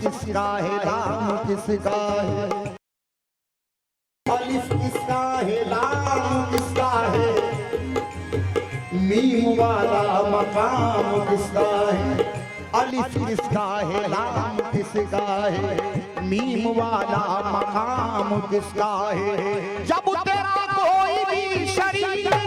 किसका है, लाम किसका है, अलिफ किसका है, लाम किसका है, मीम वाला मकाम किसका है, अलिफ किसका है, लाम किसका है, मीम वाला मकाम किसका है। जब तेरा कोई भी शरीक नहीं,